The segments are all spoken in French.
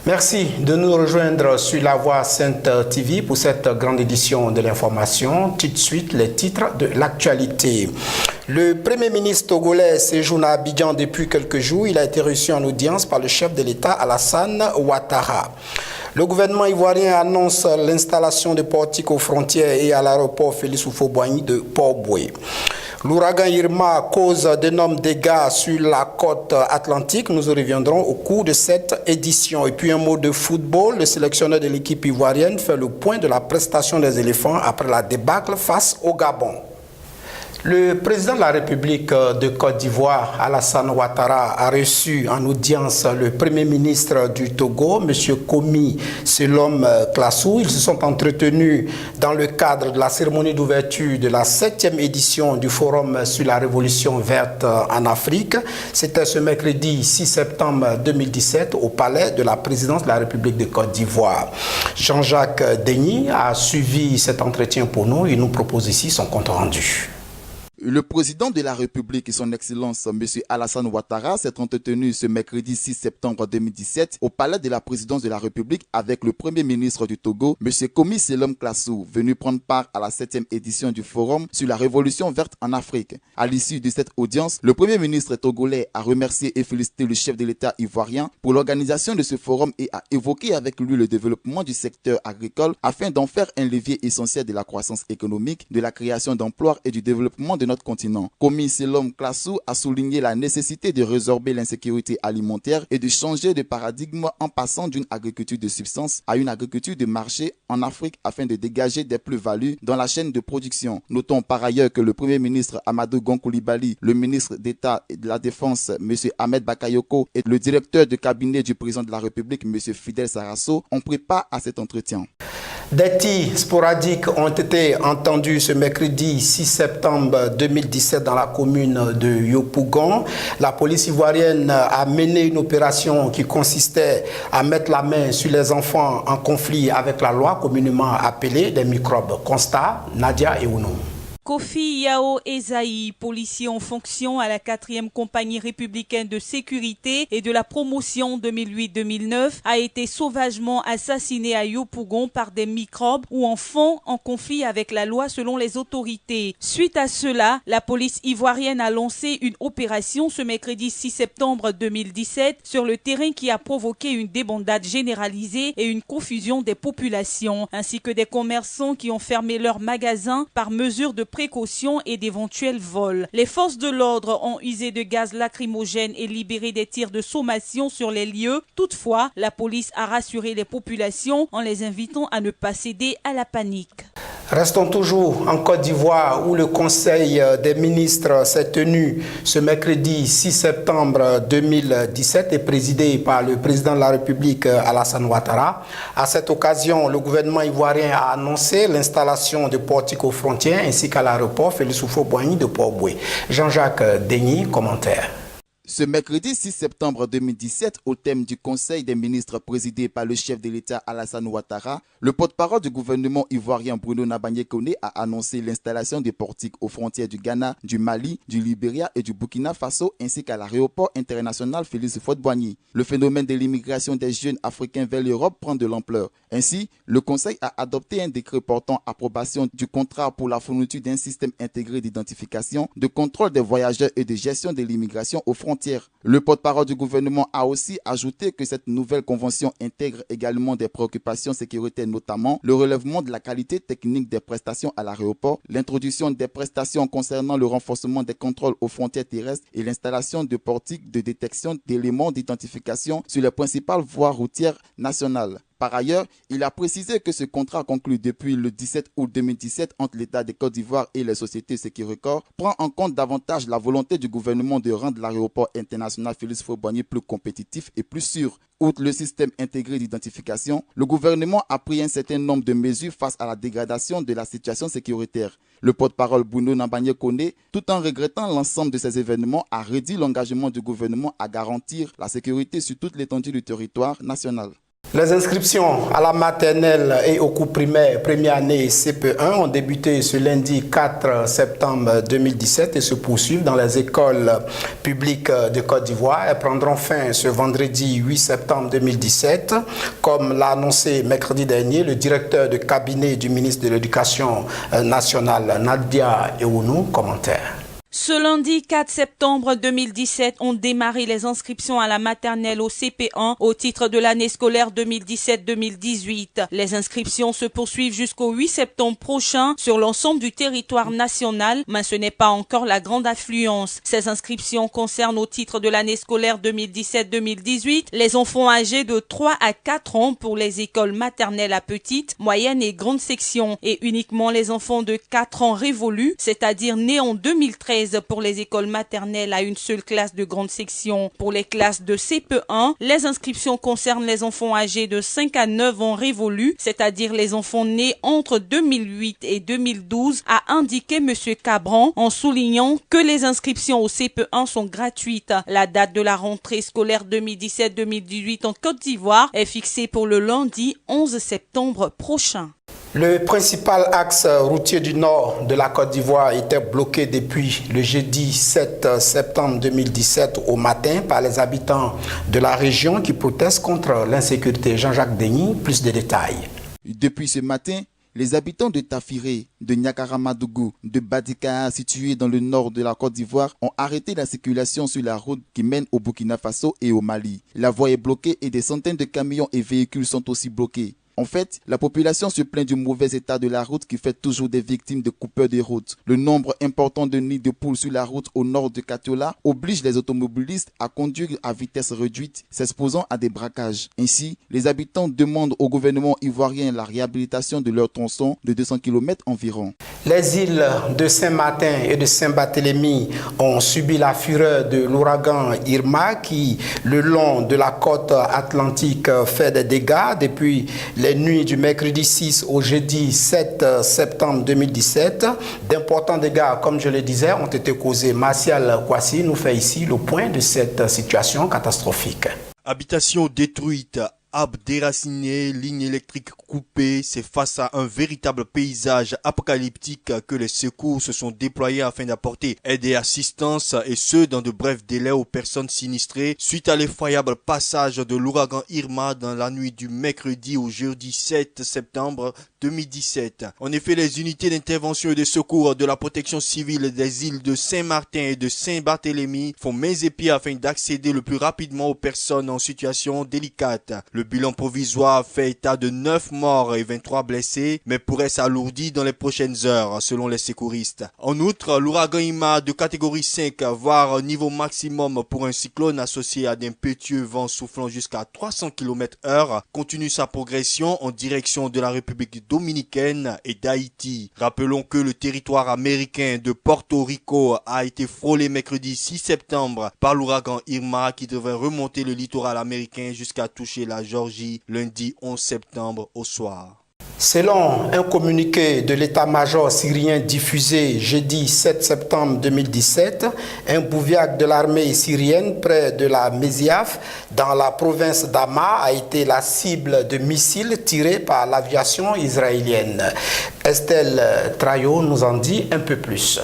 Merci de nous rejoindre sur La Voix Sainte TV pour cette grande édition de l'information. Tout de suite, les titres de l'actualité. Le Premier ministre togolais séjourne à Abidjan depuis quelques jours. Il a été reçu en audience par le chef de l'État Alassane Ouattara. Le gouvernement ivoirien annonce l'installation de portiques aux frontières et à l'aéroport Félix Houphouët-Boigny de Port-Boué. L'ouragan Irma cause d'énormes dégâts sur la côte atlantique. Nous y reviendrons au cours de cette édition. Et puis un mot de football. Le sélectionneur de l'équipe ivoirienne fait le point de la prestation des éléphants après la débâcle face au Gabon. Le président de la République de Côte d'Ivoire, Alassane Ouattara, a reçu en audience le Premier ministre du Togo, M. Komi Selom Klassou. Ils se sont entretenus dans le cadre de la cérémonie d'ouverture de la 7e édition du Forum sur la Révolution verte en Afrique. C'était ce mercredi 6 septembre 2017 au palais de la présidence de la République de Côte d'Ivoire. Jean-Jacques Denis a suivi cet entretien pour nous. Il nous propose ici son compte rendu. Le président de la République et son Excellence M. Alassane Ouattara s'est entretenu ce mercredi 6 septembre 2017 au palais de la présidence de la République avec le Premier ministre du Togo, M. Komi Selom Klassou, venu prendre part à la 7e édition du Forum sur la Révolution verte en Afrique. À l'issue de cette audience, le Premier ministre togolais a remercié et félicité le chef de l'État ivoirien pour l'organisation de ce forum et a évoqué avec lui le développement du secteur agricole afin d'en faire un levier essentiel de la croissance économique, de la création d'emplois et du développement de notre continent. Komi Selom Klassou a souligné la nécessité de résorber l'insécurité alimentaire et de changer de paradigme en passant d'une agriculture de subsistance à une agriculture de marché en Afrique afin de dégager des plus-values dans la chaîne de production. Notons par ailleurs que le Premier ministre Amadou Gon Coulibaly, le ministre d'État et de la Défense M. Ahmed Bakayoko et le directeur de cabinet du président de la République M. Fidel Sarasso ont pris part à cet entretien. Des tirs sporadiques ont été entendus ce mercredi 6 septembre 2017 dans la commune de Yopougon. La police ivoirienne a mené une opération qui consistait à mettre la main sur les enfants en conflit avec la loi, communément appelée des microbes. Constat, Nadia Eounou. Kofi Yao Ezaï, policier en fonction à la 4e compagnie républicaine de sécurité et de la promotion 2008-2009, a été sauvagement assassiné à Yopougon par des microbes ou enfants en conflit avec la loi selon les autorités. Suite à cela, la police ivoirienne a lancé une opération ce mercredi 6 septembre 2017 sur le terrain qui a provoqué une débandade généralisée et une confusion des populations, ainsi que des commerçants qui ont fermé leurs magasins par mesure de précautions et d'éventuels vols. Les forces de l'ordre ont usé de gaz lacrymogène et libéré des tirs de sommation sur les lieux. Toutefois, la police a rassuré les populations en les invitant à ne pas céder à la panique. Restons toujours en Côte d'Ivoire où le Conseil des ministres s'est tenu ce mercredi 6 septembre 2017 et présidé par le président de la République Alassane Ouattara. À cette occasion, le gouvernement ivoirien a annoncé l'installation de portiques aux frontières ainsi qu'à l'aéroport Félix Houphouët-Boigny de Port-Boué. Jean-Jacques Denis, commentaire. Ce mercredi 6 septembre 2017, au thème du Conseil des ministres présidé par le chef de l'État Alassane Ouattara, le porte-parole du gouvernement ivoirien Bruno Nabagné-Koné a annoncé l'installation des portiques aux frontières du Ghana, du Mali, du Libéria et du Burkina Faso ainsi qu'à l'aéroport international Félix Houphouët-Boigny. Le phénomène de l'immigration des jeunes africains vers l'Europe prend de l'ampleur. Ainsi, le Conseil a adopté un décret portant approbation du contrat pour la fourniture d'un système intégré d'identification, de contrôle des voyageurs et de gestion de l'immigration aux frontières. Le porte-parole du gouvernement a aussi ajouté que cette nouvelle convention intègre également des préoccupations sécuritaires, notamment le relèvement de la qualité technique des prestations à l'aéroport, l'introduction des prestations concernant le renforcement des contrôles aux frontières terrestres et l'installation de portiques de détection d'éléments d'identification sur les principales voies routières nationales. Par ailleurs, il a précisé que ce contrat conclu depuis le 17 août 2017 entre l'État de Côte d'Ivoire et les sociétés Securicor prend en compte davantage la volonté du gouvernement de rendre l'aéroport international Félix Houphouët-Boigny plus compétitif et plus sûr. Outre le système intégré d'identification, le gouvernement a pris un certain nombre de mesures face à la dégradation de la situation sécuritaire. Le porte-parole Bruno Nabagné-Koné, tout en regrettant l'ensemble de ces événements, a redit l'engagement du gouvernement à garantir la sécurité sur toute l'étendue du territoire national. Les inscriptions à la maternelle et au cours primaire première année CP1 ont débuté ce lundi 4 septembre 2017 et se poursuivent dans les écoles publiques de Côte d'Ivoire. Elles prendront fin ce vendredi 8 septembre 2017, comme l'a annoncé mercredi dernier le directeur de cabinet du ministre de l'Éducation nationale, Nadia Ewounou. Commentaire. Ce lundi 4 septembre 2017 ont démarré les inscriptions à la maternelle au CP1 au titre de l'année scolaire 2017-2018. Les inscriptions se poursuivent jusqu'au 8 septembre prochain sur l'ensemble du territoire national, mais ce n'est pas encore la grande affluence. Ces inscriptions concernent au titre de l'année scolaire 2017-2018 les enfants âgés de 3 à 4 ans pour les écoles maternelles à petite, moyenne et grande section et uniquement les enfants de 4 ans révolus, c'est-à-dire nés en 2013 pour les écoles maternelles à une seule classe de grande section. Pour les classes de CP1, les inscriptions concernent les enfants âgés de 5 à 9 ans révolus, c'est-à-dire les enfants nés entre 2008 et 2012, a indiqué M. Cabran en soulignant que les inscriptions au CP1 sont gratuites. La date de la rentrée scolaire 2017-2018 en Côte d'Ivoire est fixée pour le lundi 11 septembre prochain. Le principal axe routier du nord de la Côte d'Ivoire était bloqué depuis le jeudi 7 septembre 2017 au matin par les habitants de la région qui protestent contre l'insécurité. Jean-Jacques Denis, plus de détails. Depuis ce matin, les habitants de Tafiré, de Niakaramadougou, de Badika, situés dans le nord de la Côte d'Ivoire, ont arrêté la circulation sur la route qui mène au Burkina Faso et au Mali. La voie est bloquée et des centaines de camions et véhicules sont aussi bloqués. En fait, la population se plaint du mauvais état de la route qui fait toujours des victimes de coupeurs de route. Le nombre important de nids de poules sur la route au nord de Katiola oblige les automobilistes à conduire à vitesse réduite, s'exposant à des braquages. Ainsi, les habitants demandent au gouvernement ivoirien la réhabilitation de leur tronçon de 200 km environ. Les îles de Saint-Martin et de Saint-Barthélemy ont subi la fureur de l'ouragan Irma qui, le long de la côte atlantique, fait des dégâts depuis les nuits du mercredi 6 au jeudi 7 septembre 2017. D'importants dégâts, comme je le disais, ont été causés. Martial Kouassi nous fait ici le point de cette situation catastrophique. Habitations détruites, arbres déracinés, lignes électriques coupées, c'est face à un véritable paysage apocalyptique que les secours se sont déployés afin d'apporter aide et assistance, et ce dans de brefs délais aux personnes sinistrées suite à l'effroyable passage de l'ouragan Irma dans la nuit du mercredi au jeudi 7 septembre 2017. En effet, les unités d'intervention et de secours de la protection civile des îles de Saint-Martin et de Saint-Barthélemy font main et pieds afin d'accéder le plus rapidement aux personnes en situation délicate. Le bilan provisoire fait état de 9 morts et 23 blessés, mais pourrait s'alourdir dans les prochaines heures, selon les secouristes. En outre, l'ouragan Irma de catégorie 5, voire niveau maximum pour un cyclone associé à d'impétueux vents soufflant jusqu'à 300 km/h, continue sa progression en direction de la République dominicaine et d'Haïti. Rappelons que le territoire américain de Porto Rico a été frôlé mercredi 6 septembre par l'ouragan Irma qui devrait remonter le littoral américain jusqu'à toucher la Géorgie lundi 11 septembre au soir. Selon un communiqué de l'état-major syrien diffusé jeudi 7 septembre 2017, un bouviac de l'armée syrienne près de la Méziaf, dans la province d'Hama, a été la cible de missiles tirés par l'aviation israélienne. Estelle Trayo nous en dit un peu plus.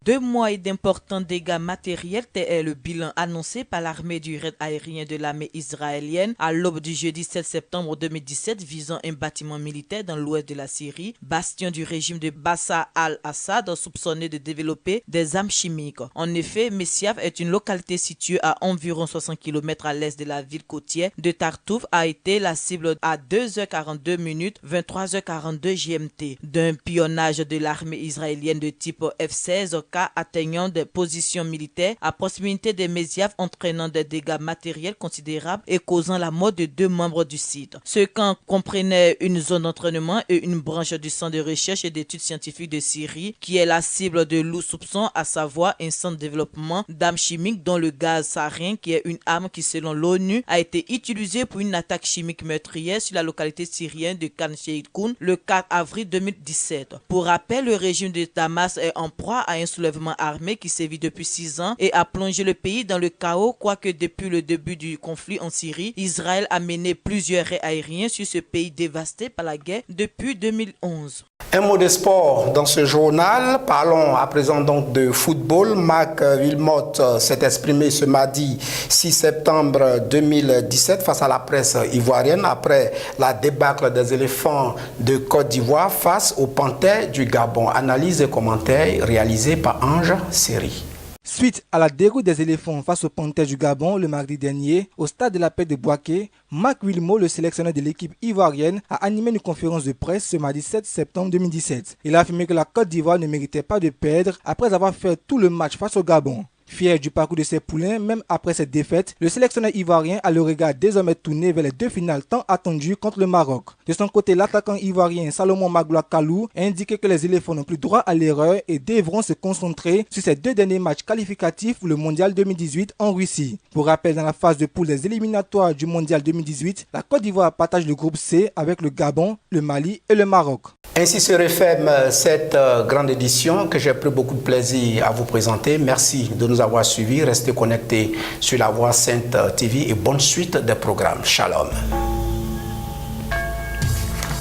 2 mois et d'importants dégâts matériels, tel est le bilan annoncé par l'armée du raid aérien de l'armée israélienne à l'aube du jeudi 7 septembre 2017 visant un bâtiment militaire dans l'ouest de la Syrie, bastion du régime de Bachar al-Assad soupçonné de développer des armes chimiques. En effet, Messiaf est une localité située à environ 60 km à l'est de la ville côtière de Tartouf, a été la cible à 2h42 minutes 23h42 GMT d'un pionnage de l'armée israélienne de type F-16 atteignant des positions militaires à proximité des Méziaf, entraînant des dégâts matériels considérables et causant la mort de 2 membres du site. Ce camp comprenait une zone d'entraînement et une branche du centre de recherche et d'études scientifiques de Syrie qui est la cible de loups soupçons, à savoir un centre de développement d'armes chimiques dont le gaz sarin, qui est une arme qui selon l'ONU a été utilisée pour une attaque chimique meurtrière sur la localité syrienne de Khan Sheikhoun le 4 avril 2017. Pour rappel, le régime de Damas est en proie à un soulèvement armé qui sévit depuis 6 ans et a plongé le pays dans le chaos, quoique depuis le début du conflit en Syrie, Israël a mené plusieurs raids aériens sur ce pays dévasté par la guerre depuis 2011. Un mot de sport dans ce journal. Parlons à présent donc de football. Marc Wilmotte s'est exprimé ce mardi 6 septembre 2017 face à la presse ivoirienne après la débâcle des éléphants de Côte d'Ivoire face aux panthères du Gabon. Analyse et commentaires réalisés par Ange Seri. Suite à la déroute des éléphants face aux panthères du Gabon le mardi dernier, au stade de la paix de Bouaké, Marc Wilmotte, le sélectionneur de l'équipe ivoirienne, a animé une conférence de presse ce mardi 7 septembre 2017. Il a affirmé que la Côte d'Ivoire ne méritait pas de perdre après avoir fait tout le match face au Gabon. Fier du parcours de ses poulains, même après cette défaite, le sélectionneur ivoirien a le regard désormais tourné vers les 2 finales tant attendues contre le Maroc. De son côté, l'attaquant ivoirien Salomon Magloire Kalou a indiqué que les éléphants n'ont plus droit à l'erreur et devront se concentrer sur ces 2 derniers matchs qualificatifs pour le Mondial 2018 en Russie. Pour rappel, dans la phase de poule des éliminatoires du Mondial 2018, la Côte d'Ivoire partage le groupe C avec le Gabon, le Mali et le Maroc. Ainsi se referme cette grande édition que j'ai pris beaucoup de plaisir à vous présenter. Merci de nous avoir suivis. Restez connectés sur La Voix Sainte TV et bonne suite des programmes. Shalom.